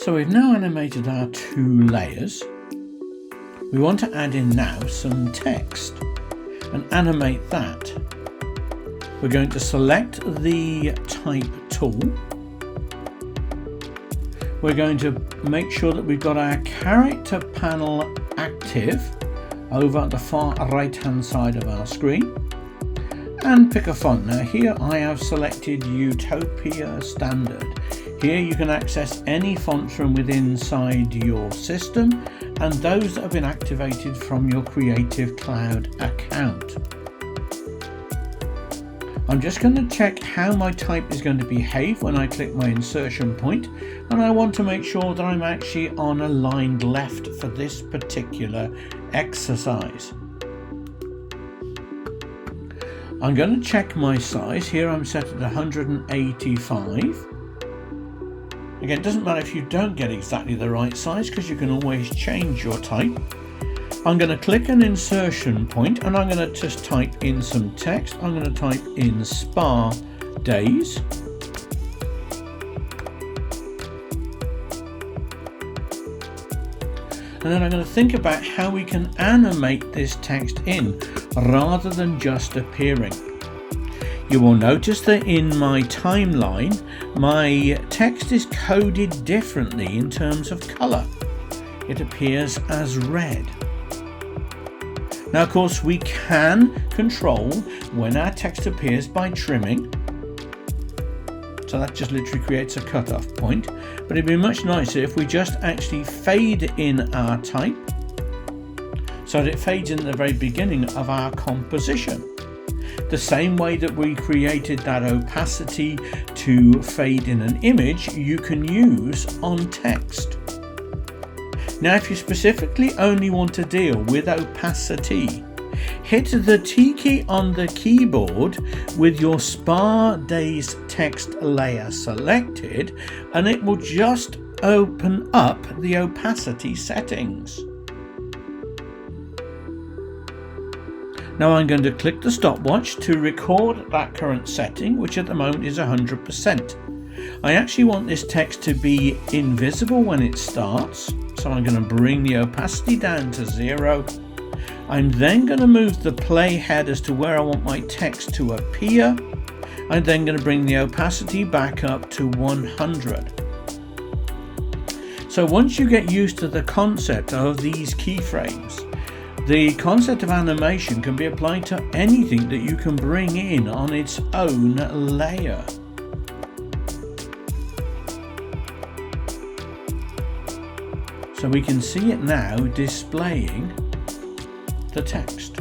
So we've now animated our two layers. We want to add in now some text and animate that. We're going to select the type tool. We're going to make sure that we've got our character panel active over at the far right hand side of our screen, and pick a font. Now here I have selected Utopia Standard. Here you can access any fonts from within inside your system and those that have been activated from your Creative Cloud account. I'm just going to check how my type is going to behave when I click my insertion point, and I want to make sure that I'm actually on aligned left for this particular exercise. I'm going to check my size. Here I'm set at 185. Again, it doesn't matter if you don't get exactly the right size because you can always change your type. I'm going to click an insertion point and I'm going to just type in some text. I'm going to type in spa days. And then I'm going to think about how we can animate this text in rather than just appearing. You will notice that in my timeline, my text is coded differently in terms of color. It appears as red. Now, of course, we can control when our text appears by trimming. So that just literally creates a cutoff point. But it'd be much nicer if we just actually fade in our type so that it fades in the very beginning of our composition. The same way that we created that opacity to fade in an image, you can use on text. Now, if you specifically only want to deal with opacity, hit the T key on the keyboard with your spa days text layer selected, and it will just open up the opacity settings. Now I'm going to click the stopwatch to record that current setting, which at the moment is 100%. I actually want this text to be invisible when it starts, so I'm going to bring the opacity down to 0. I'm then going to move the playhead as to where I want my text to appear. I'm then going to bring the opacity back up to 100. So once you get used to the concept of these keyframes, the concept of animation can be applied to anything that you can bring in on its own layer. So we can see it now displaying the text.